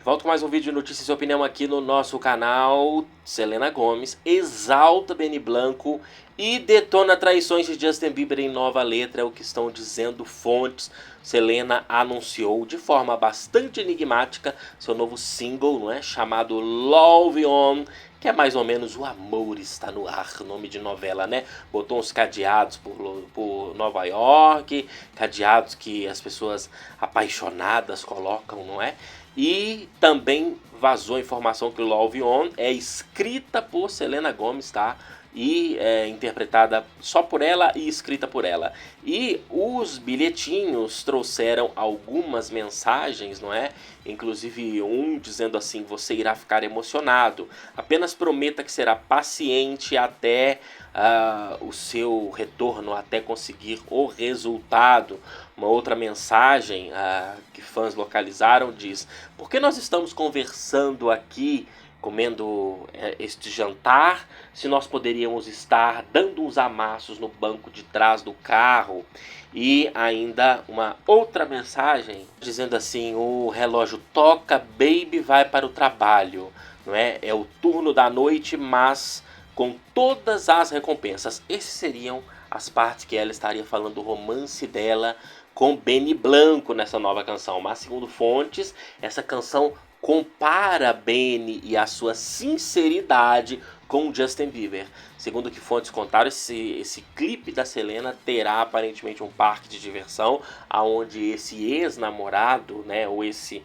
Volto com mais um vídeo de notícias e opinião aqui no nosso canal. Selena Gomez exalta Benny Blanco e detona traições de Justin Bieber em nova letra, é o que estão dizendo fontes. Selena anunciou de forma bastante enigmática seu novo single, não é? Chamado Love On, que é mais ou menos O Amor Está No Ar, nome de novela, né? Botou uns cadeados por Nova York, cadeados que as pessoas apaixonadas colocam, não é? E também vazou a informação que Love On é escrita por Selena Gomez, tá? E é interpretada só por ela e escrita por ela. E os bilhetinhos trouxeram algumas mensagens, não é? Inclusive um dizendo assim: você irá ficar emocionado. Apenas prometa que será paciente até o seu retorno, até conseguir o resultado. Uma outra mensagem que fãs localizaram diz: por que nós estamos conversando aqui, comendo este jantar, se nós poderíamos estar dando uns amassos no banco de trás do carro? E ainda uma outra mensagem dizendo assim: o relógio toca, baby vai para o trabalho, não é? É o turno da noite, mas com todas as recompensas. Esses seriam as partes que ela estaria falando do romance dela com Benny Blanco nessa nova canção. Mas segundo fontes, essa canção compara Benny e a sua sinceridade com Justin Bieber. Segundo que fontes contaram, esse clipe da Selena terá aparentemente um parque de diversão, aonde esse ex-namorado, né, ou esse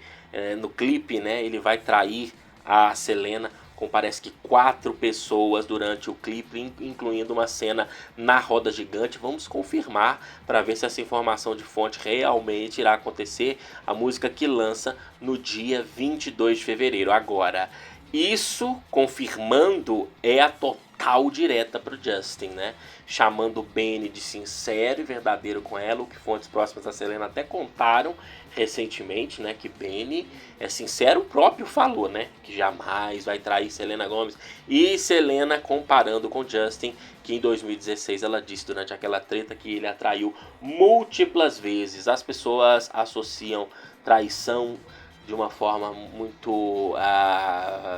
no clipe, né, ele vai trair a Selena com parece que 4 pessoas durante o clipe, incluindo uma cena na roda gigante. Vamos confirmar para ver se essa informação de fonte realmente irá acontecer. A música que lança no dia 22 de fevereiro. Agora, isso confirmando é a total direta pro Justin, né? Chamando o Benny de sincero e verdadeiro com ela, o que fontes próximas da Selena até contaram recentemente, né? Que Benny é sincero, o próprio falou, né? Que jamais vai trair Selena Gomez. E Selena comparando com Justin, que em 2016 ela disse durante aquela treta que ele a traiu múltiplas vezes. As pessoas associam traição de uma forma muito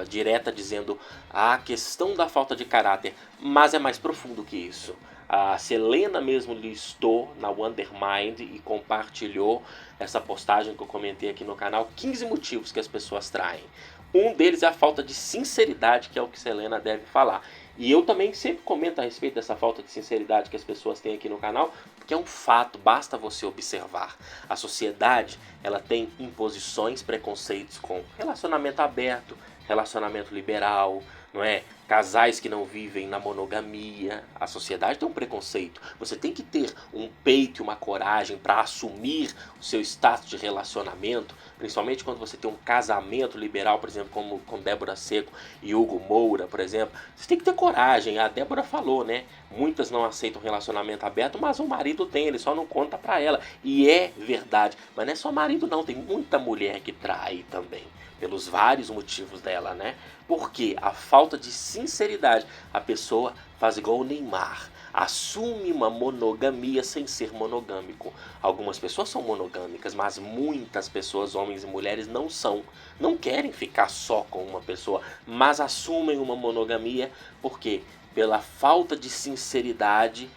direta, dizendo a questão da falta de caráter, mas é mais profundo que isso. A Selena mesmo listou na Wondermind e compartilhou essa postagem que eu comentei aqui no canal, 15 motivos que as pessoas traem. Um deles é a falta de sinceridade, que é o que Selena deve falar. E eu também sempre comento a respeito dessa falta de sinceridade que as pessoas têm aqui no canal, porque é um fato, basta você observar. A sociedade, ela tem imposições, preconceitos com relacionamento aberto, relacionamento liberal, não é? Casais que não vivem na monogamia. A sociedade tem um preconceito. Você tem que ter um peito e uma coragem para assumir o seu status de relacionamento, principalmente quando você tem um casamento liberal, por exemplo, como com Débora Seco e Hugo Moura, por exemplo. Você tem que ter coragem. A Débora falou, né? Muitas não aceitam relacionamento aberto, mas o marido tem, ele só não conta para ela. E é verdade. Mas não é só marido não, tem muita mulher que trai também, pelos vários motivos dela, né? Porque a falta de sinceridade, a pessoa faz igual o Neymar, assume uma monogamia sem ser monogâmico. Algumas pessoas são monogâmicas, mas muitas pessoas, homens e mulheres, não são. Não querem ficar só com uma pessoa, mas assumem uma monogamia. Por quê? Pela falta de sinceridade,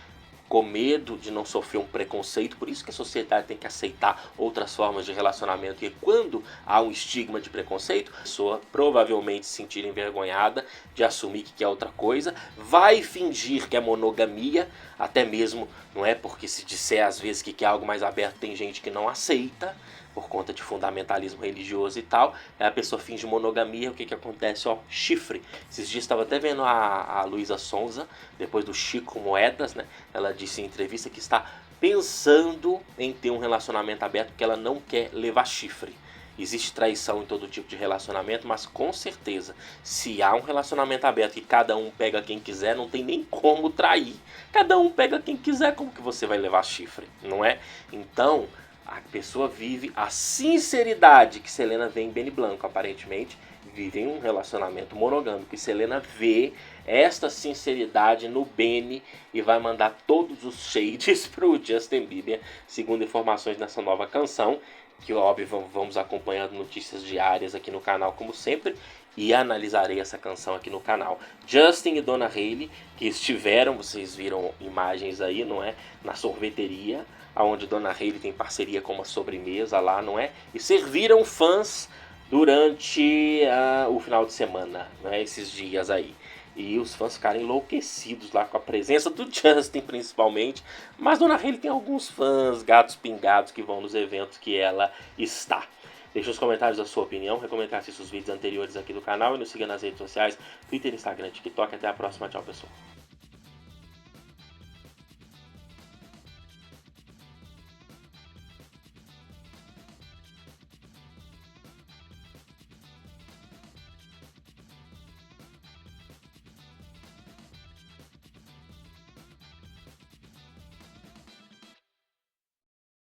com medo de não sofrer um preconceito. Por isso que a sociedade tem que aceitar outras formas de relacionamento. E quando há um estigma de preconceito, a pessoa provavelmente se sentir envergonhada de assumir que é outra coisa, vai fingir que é monogamia, até mesmo, não é? Porque se disser às vezes que é algo mais aberto, tem gente que não aceita, por conta de fundamentalismo religioso e tal. Aí a pessoa finge monogamia, o que acontece? Ó, chifre. Esses dias estava até vendo a Luísa Sonza, depois do Chico Moedas, né? Ela disse em entrevista que está pensando em ter um relacionamento aberto, porque ela não quer levar chifre. Existe traição em todo tipo de relacionamento, mas com certeza, se há um relacionamento aberto e cada um pega quem quiser, não tem nem como trair. Cada um pega quem quiser, como que você vai levar chifre, não é? Então, a pessoa vive a sinceridade que Selena vê em Benny Blanco, aparentemente vive em um relacionamento monogâmico, e Selena vê esta sinceridade no Benny e vai mandar todos os shades pro Justin Bieber, segundo informações nessa nova canção, que óbvio vamos acompanhando notícias diárias aqui no canal como sempre, e analisarei essa canção aqui no canal. Justin e Donna Hailey, que estiveram, vocês viram imagens aí, não é? Na sorveteria, onde Donna Hailey tem parceria com uma sobremesa lá, não é? E serviram fãs durante o final de semana, né? Esses dias aí. E os fãs ficaram enlouquecidos lá com a presença do Justin, principalmente. Mas Donna Hailey tem alguns fãs, gatos pingados, que vão nos eventos que ela está. Deixe nos comentários a sua opinião, recomendo que assista os vídeos anteriores aqui do canal e nos siga nas redes sociais, Twitter, Instagram, TikTok. Até a próxima, tchau pessoal.